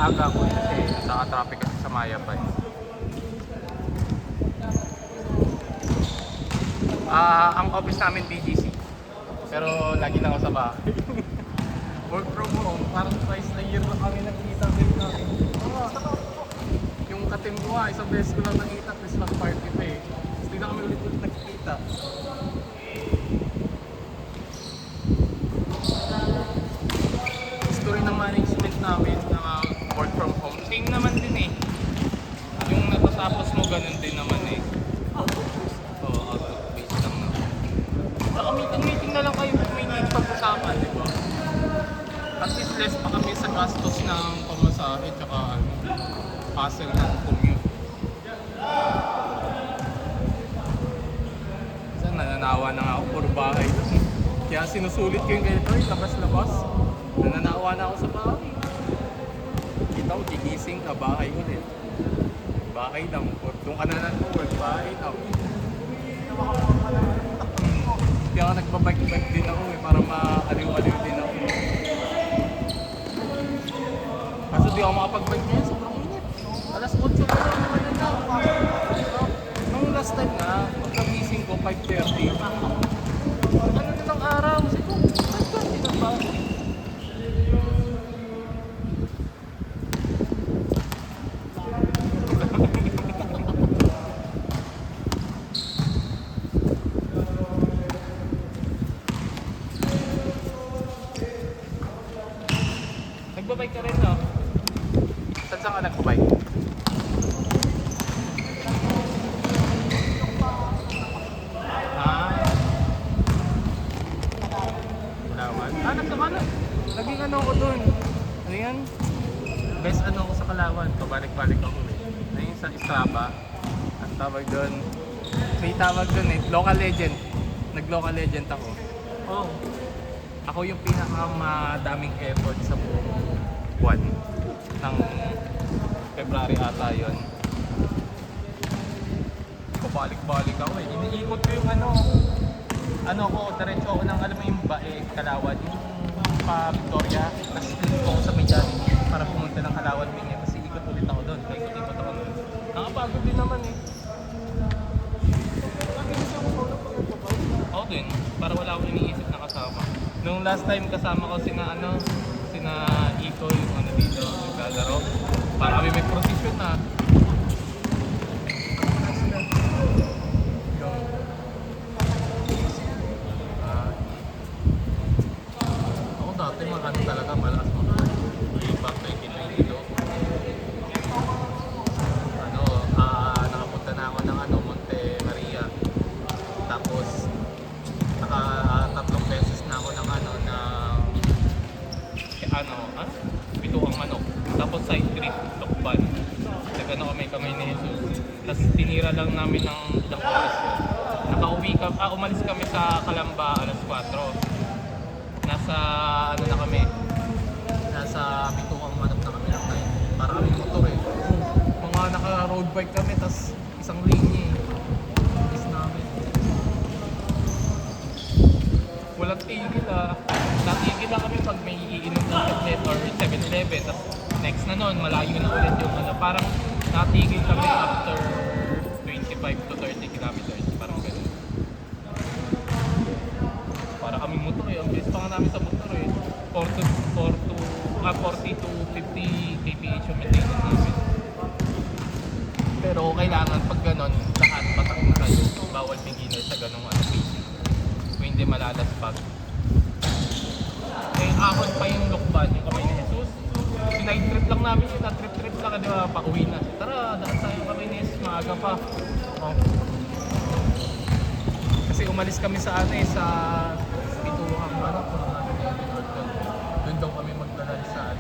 maaga ako kasi naka-traffic kasi sa Maya pa eh. Ang office namin BGC. Pero lagi lang ako sa bahay. Work from home, parang twice a year na kami nakikita din namin. Yung katim ko isang beses ko lang nakita, Christmas party pa eh. Tapos di na kami ulit-ulit nakikita. Gusto rin ng management namin na work from home. Same naman din eh. Yung natatapos mo ganun din naman eh. Oo, base lang na. Saka meeting na lang kayo kung may need pag-usapan, di ba? At least less pa kami sa gastos ng pamasahe tsaka hassle ng commute. Kasi nananawa na nga ako puro bahay. Kaya sinusulit ko yung ganito, labas-labas. Nananawa na ako sa bahay. Kita ko, gigising ka, bahay ulit. Bahay lang, doon ka na nag-work, bahay lang. Kaya ako nagbabike-bike din ako eh, para maaliw-aliw din ako. Kaso di ako makapag-bike ngayon, sobrang init. Alas 8 na lang naman yun na. Nung last time na, pagkagising ko, 5:30. Ano din ang araw? Siguro, 5:30 na ba? Nagbabike ka rin, no? Saan ka nagbabike? Kalawan? Nagkakala. Naging ano ako dun. Ano yan? Best ano ako sa Kalawan. Pabalik-balik ako eh. Ano yun sa Strava? Ang tawag dun. May tawag dun eh. Local legend. Nag-local legend ako. Oh. Ako yung pinakamadaming effort sa buong buwan ng February ata yun. Pabalik-balik ako eh. Iniikot ko yung ano ko, diretso ako ng alam mo yung Bae, Kalawan, yung pa Victoria. Tapos ikot ako sa Mayani para pumunta ng Kalawan Mingay. Kasi ikot ulit ako doon. Kaya ikot ako doon. Nakapagod din naman eh. Ako din, para wala akong iniisip na kasama. Nung last time kasama ko sina Iko yung dito, naglalaro. Para kami may prosesyon na. Ako dati talaga malakas mag-impact na yung dito. Nakapunta na ako ng Monte Maria. Tapos tatlong beses na ako ng bituang manok. Tapos side trip, Lokban. Nagano kami ni Jesus. Tapos tinira lang namin ng ilang oras yun. Umalis kami sa Calamba alas 4. Nasa na kami. Nasa bituang manok na kami lang tayo. Para kami motor eh. Mga naka-road bike kami, tapos isang linya eh. Is namin. Walang tigil natigil lang kami pag may iinom ng outlet or 7-Eleven. Tapos next na nun, malayo na ulit yung parang natigil kami after 25 to 30 kilometers. Parang ganun. Para kami motor eh. Ang bilis pa nga namin sa motor eh. 40 to 50 kph yung maintenance namin. Pero kailangan pag ganon, lahat patak na kayo. Bawal beginner sa ganong pacing. Kung hindi malalaspag. Eh, ahon pa yung Lokban, yung kamay ni Jesus. Sinight trip lang namin yun, trip lang, di ba, pauwi na. Tara, daan tayo kamay ni Jesus, maaga pa. Oh. Kasi umalis kami sa sa Bituang Manok. Doon daw kami maglalunch sa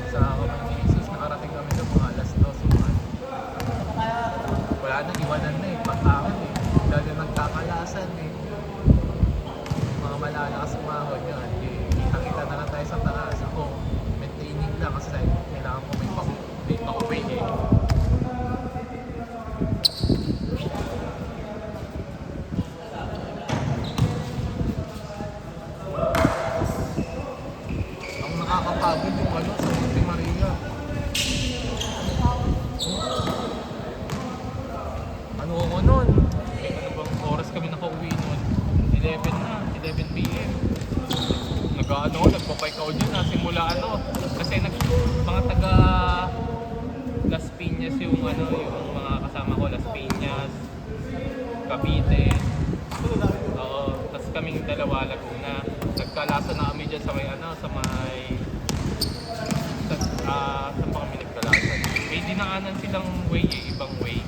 sa kamay ni Jesus. Nakarating kami sa mga alas 2. Wala na, iwanan na eh, pag-ahon eh. Dahil nagkakalasan eh. Mga malalakas umahon yun. Kita na lang tayo sa taas. Ako, maintaining lang kasi kailangan ko may pakuway eh. Cavite. Oo, tapos kaming dalawa Laguna. Nagkalasa na kami dyan sa may ano, sa may saan pa kami nagkalasa? May dinaanan silang way eh, ibang way.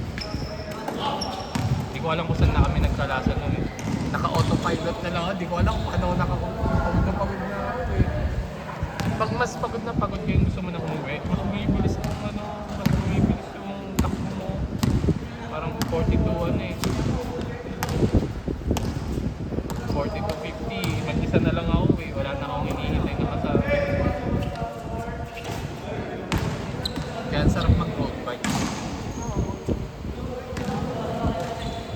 Hindi ko alam kung saan na kami nagkalasa nun eh. Naka-autopilot na lang, hindi ko alam kung ano naka-pagod na ako eh. Pag mas pagod na pagod kayo, gusto mo na umuwi, mas bumibilis yung ano, mas bumibilis yung takbo mo. Parang 42 ano eh. 40 to 50, mag-isa na lang ako eh. Wala na akong hinihintay na kasama. Kaya ang sarap mag-road bike.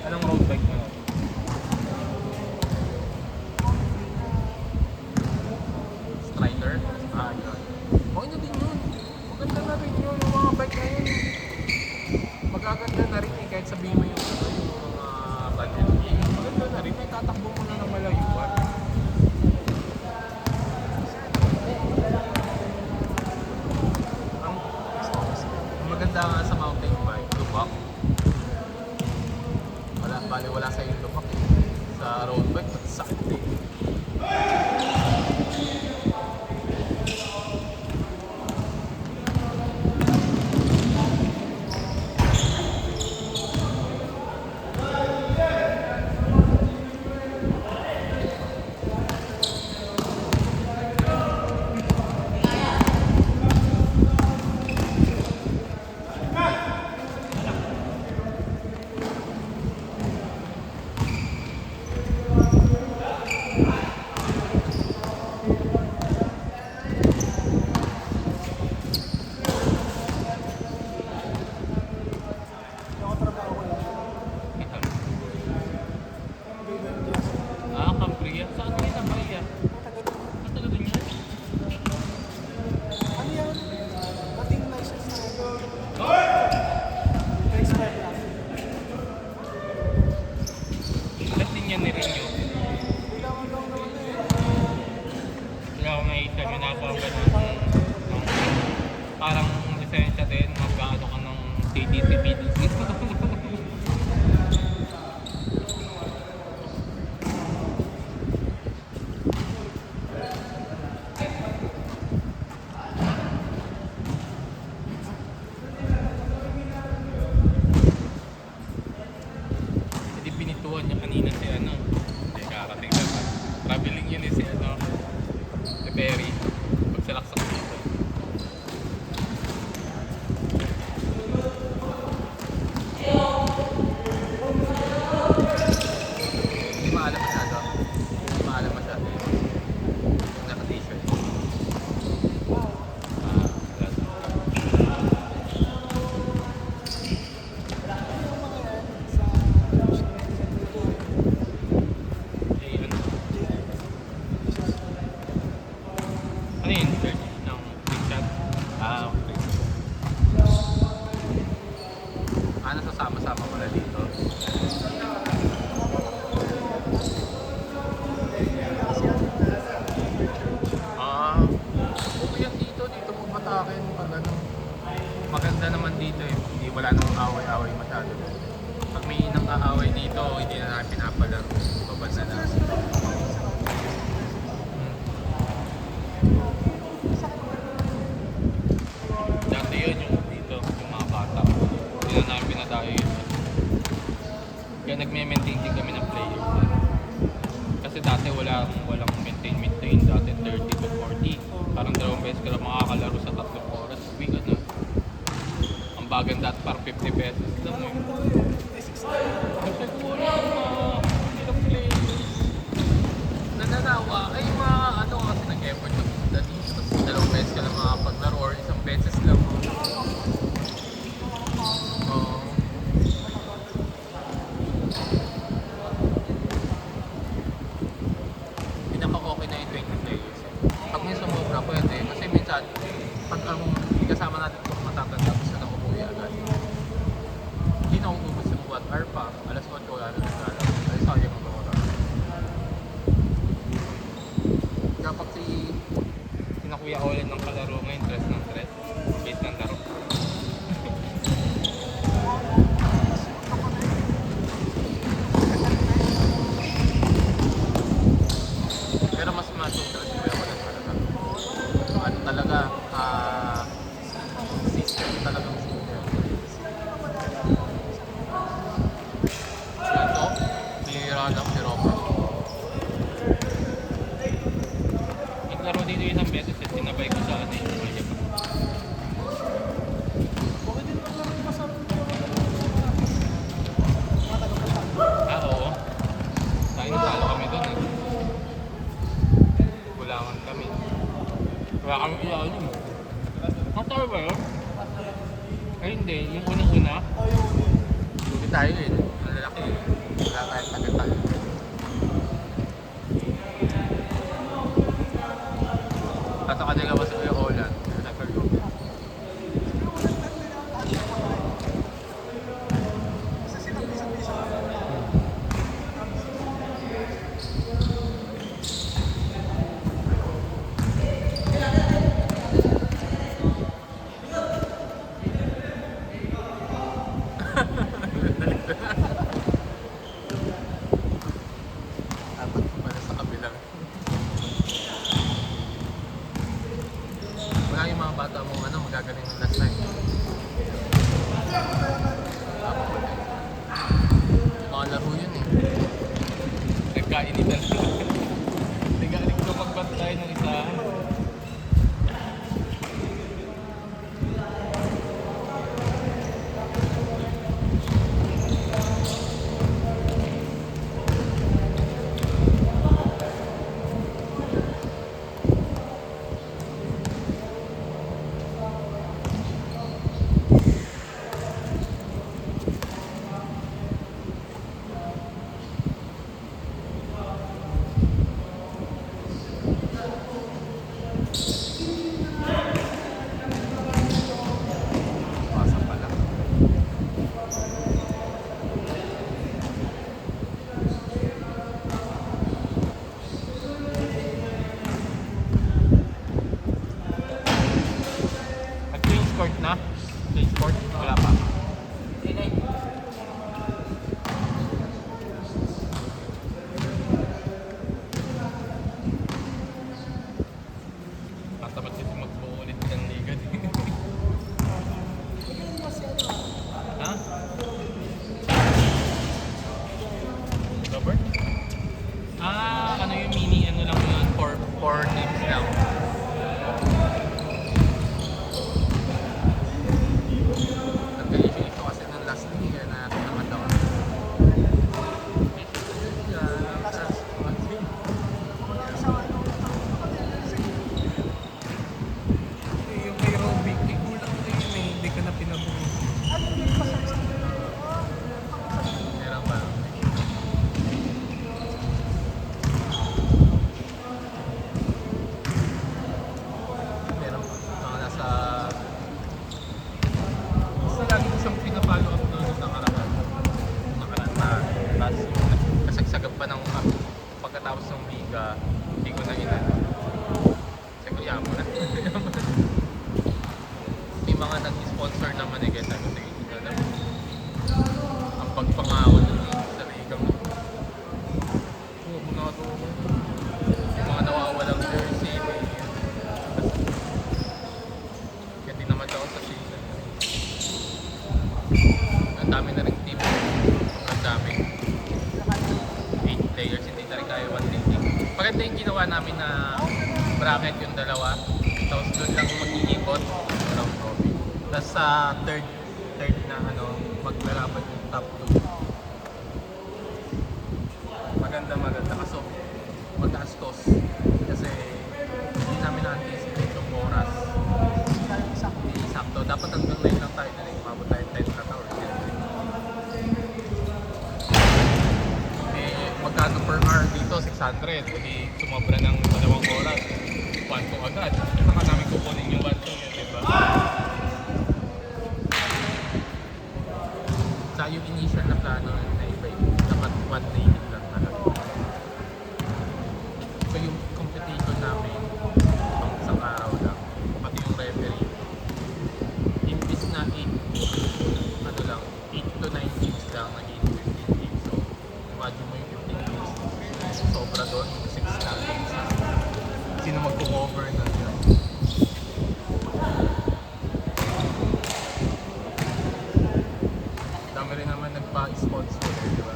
Anong road bike mo? Strider? Ah, yun. Okay na din yun. Maganda na rin yun. Yung mga bike na yun. Magaganda na rin eh. Kahit sabihin mo yung mga budget. Maganda na rin. May tatakbo mo na ng malayuan. Ang maganda nga sa mountain bike, lubak. Wala sa yung lubak eh. Sa road bike, sakit eh. Ah, Cambria. Saan kayo na Maria? Ang tagal din yan. Ano yan? Dating license na ito. Ba't din yan ni-renew? Kailangan lang naman eh. Wala akong nakita. May nakapawagan ng parang lisensya din. Mag-ano ka ng CDTV. Hindi pinituan niya kanina si ano. Hindi karating na pa. Traveling yun eh si ano. Si Perry. Pagsalaksak dito. Hindi maalam masyado. Hindi maalam masyado. Naka-t-shirt. Ano yun? Search ng screenshot? Ah, okay. Nasasama-sama pala dito. Ah, okay yan dito. Dito mo batakin. Pag ano. Maganda naman dito eh. Hindi wala nang away-away masyado. Pag may nang aaway dito, hindi na namin pinapalaro. Babad na lang. Dati yun yung dito, yung mga bata. Hindi na namin pinadayo yun. Kaya nagme-maintain din kami ng players. Kasi dati walang maintain. Dati 30 to 40. Parang 2 beses ka lang makakalaro sa 3 oras. Week ano. Ang bagan dati parang 50 pesos lang eh. Kasi wala ilang players. Nananawa ay mga ano kasi nag-effort na punta dito. Tapos 2 beses ka lang makapaglaro or 1 beses lang. Oo. Pinaka-okay na yung 20 players. Pag may sumobra, pwede. Kasi minsan, pag kasama natin kung matatanda, gusto na umuwi agad. Hindi na ubus yung 1 hour pa. Alas 8 wala na naglalaro. Ay, sayang ang oras. Kapag si Kuya Olen ng kalaro ngayon, tres. Base ng laro. lang, si Robert. Naglaro dito isang beses at sinabay ko sa ano yung pamilya ko. Okay din naglaro pa sa Oo. Dahil natalo kami doon eh. Kulangan kami. Wala kami ilaan yun. Ang tawag ba yun? Ay hindi, yung unang-una. Hindi tayo eh. Ang lalaki eh. Wala tayong tagal-tagal. At saka nagawa sa Kuya Holland. isa silang bisa-bisa. Dapat pala sa kabilang. Wala yung mga bata mong ano, magagaling ng last time. Mga laro yun eh. Nagkainitan sila. Nagaling ko magbantay ng isa. Pasa pala. At change court na? Change court? Wala pa. Tatapat kasi magbuo ulit ng liga. Ha? Robert? Ano yung mini ano lang yun? Four names lang. Nagka-issue kasi ng last league kaya natin naman daw. Yung kay Robic, kulang na yun eh. Hindi ka na pinabuhay. Meron ba? Meron pa. Mga nasa... Kasi lagi ko siyang pinapalo up doon yung nakaraan. Nakaraan na. Tapos yung kasagsagap pa ng pagkatapos ng liga, hindi ko na inan. Kasi ko yamo na. May mga nag-sponsor naman eh. Kaya sabi ko, sige, hindi alam. Ang pagpangako dun eh, sa ligang. Oo, muna ito. Yung mga nawawalang jersey. Kaya di naman ako sa season. Ang dami na rin team. Ang dami. 8 players, hindi na rin kaya 1 Maganda yung ginawa namin na bracket yung dalawa. Tapos doon lang mag-iikot. Round robin. Tapos sa third na ano, maglalaban yung top 2. Maganda. Kaso magastos. Kasi hindi namin na-anticipate yung oras. Hindi sakto. Dapat hanggang 9 lang tayo na umabot tayo 10 na or 10. Magkano per hour dito? 600. Hindi sumobra ng 2 oras. 1 agad. Saka namin kukunin yung 1 yun, diba? Sa yung initial na plano na iba dapat 1 day lang talaga. So yung competition namin pang isang araw lang, pati yung referee, imbis na 8 to 9 games lang, naging 15 games. So imagine mo yung 15 games, sobra doon, 6 na games. Sino magko-cover na yun? Dami rin naman nagpa-sponsor, di ba?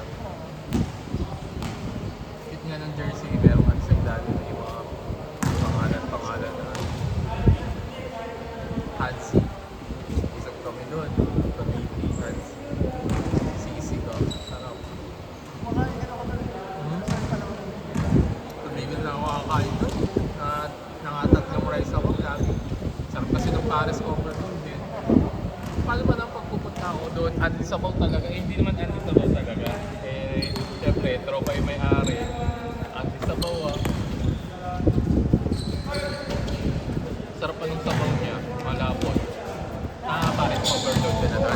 Paris overload din. Paano ba nang pagpupunta ako doon? Unleasable talaga. Eh, hindi naman unleasable talaga. Eh, syempre, tropa yung may-ari. Unleasable ah. Sarap pa ng sabaw niya. Malapot. Paris overload din na.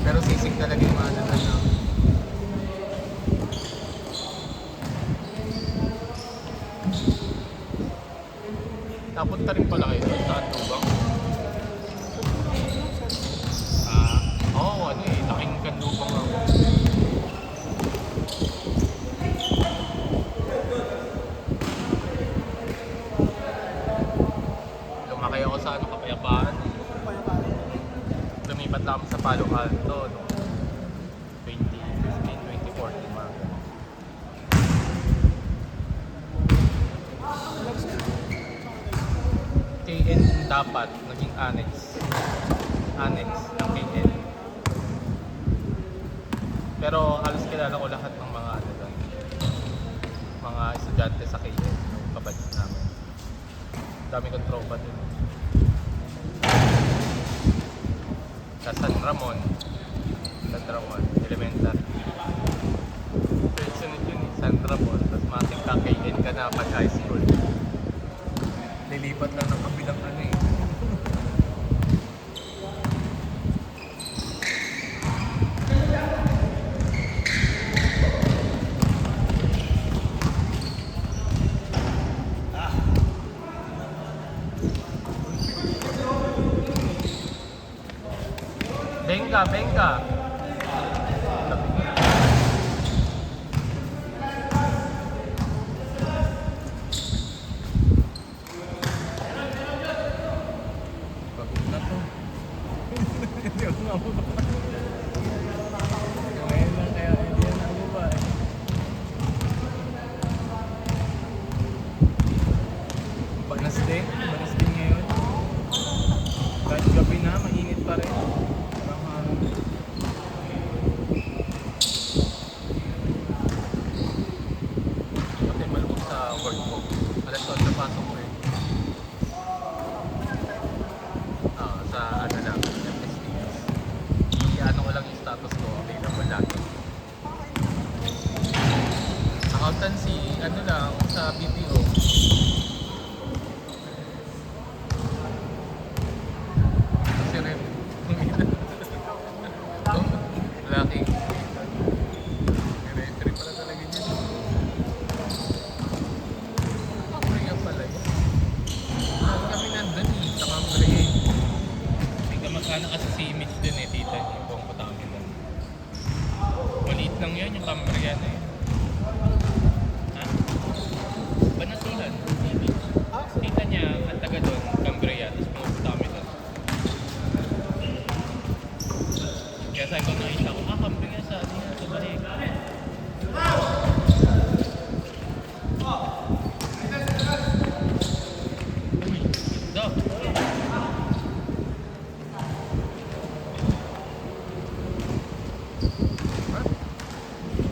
Pero sisig talaga yung ano na. Napunta rin pala kayo doon sa Andubang. Ano eh, laking Kandubang ako. Lumaki ako sa Kapayapaan. Lumipat lang ako sa Palo Alto, no? 2015, 2014 mga. KN dapat, naging annex. Annex ng KN. Pero halos kilala ko lahat ng mga ano doon. Mga estudyante sa KN, yung kabatch namin. Dami kong tropa din. Sa San Ramon, elementary. Sunod yun eh, San Ramon. Tapos matik ka KN ka na pag high school. Lilipat lang ng kabilang ano eh. Venga, venga. Pagod na to. Hindi ako mababa. Ngayon lang kaya hindi yan nababa eh. Banas din ngayon. Kahit gabi na, mainit pa rin. Pati malubog sa work ko. Alas 8 pasok ko eh. Sa ano lang, FST. I-ano ko lang yung status ko, available lagi. Accountancy, ano lang, sa BPO. Kasi rin, laki. Referee pala talaga dyan. Kambriya pala yun. Kami nandun eh, sa Kambriya eh. May kamag-anak kasi si Mitch dun eh, tita niya, yung buong Patangin dun. Maliit lang yun, yung Kambriya na eh. Ha? Banatulan. Tita niya, ang taga dun, Kambriya, tapos pumunta kami dun. Kaya sabi ko nakita ko, Kambriya sa Bahig. Uy, ganda.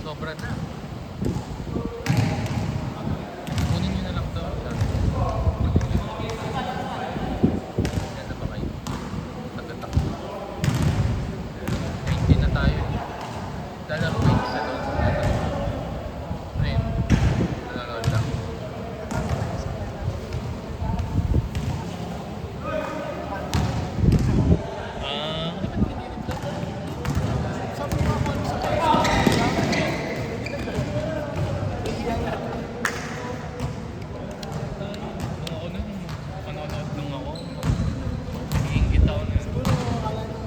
Sobra na. Kunin nyo na lang to. Ganda ba kayo? Tagatak. 20 na tayo. Dalaro ko yung isa doon. Ngayon, nanonood lang. Sabi ko ako sa tayo. Ako na, manonood lang ako. Iingit ako na. Siguro akala nyo,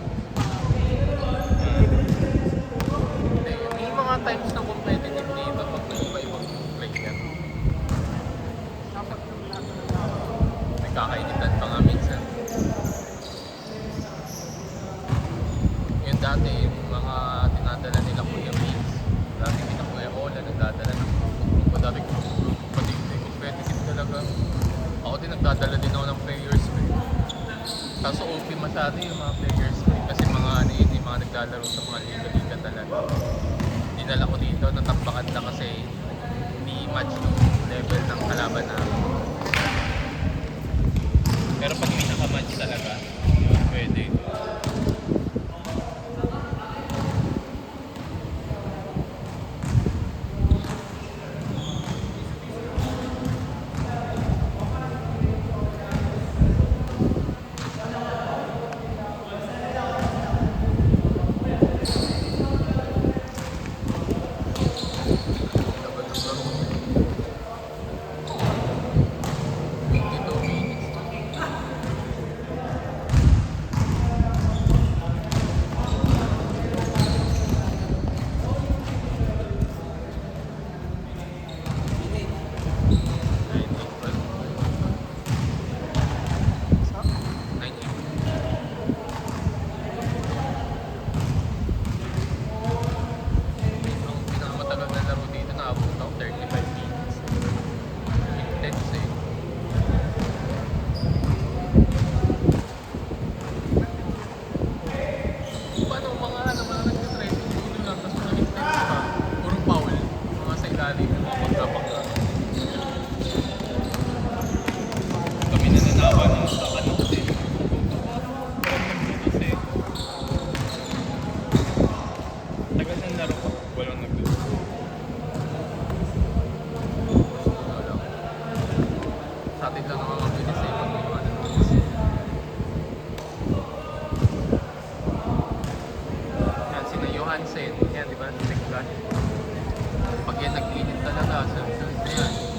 May mga times na competitive dito pag nag-iba-ibang player. dapat yung lahat ng Nagkakainitan pa nga minsan. Yung dati, yung mga tinadala nila Kuya Vince, dati kita Kuya Ola, nagdadala ng grupo, dami grupo pa dito. Competitive talaga. Ako din nagdadala din ako ng players ko eh. Kaso OP masyado yung mga players ko eh. Kasi mga ano yun, yung mga naglalaro sa mga liga-liga talaga. Dinala ko dito, natambakan na kasi hindi match yung level ng kalaban namin. Pero pag pinaka-match talaga, yun, pwede. Tagal ng laro. 22 minutes. Ang pinakamatagal na laro dito, naabot ako 35 minutes. Intense eh. Paano mga nagtitraining dito lang, tapos nag-intense pa. Puro foul. Mga sa ilalim, mga pagkapagka. Kami nananawa ng sa ano kasi. Kasi tagal ng laro ko, walang nagluto. Sa atin lang nakakabilis eh pag may mga nanonood. Yan, sina Johansen. Yan, di ba? Tekla. Pag yan nag-init talaga, sunod na yan.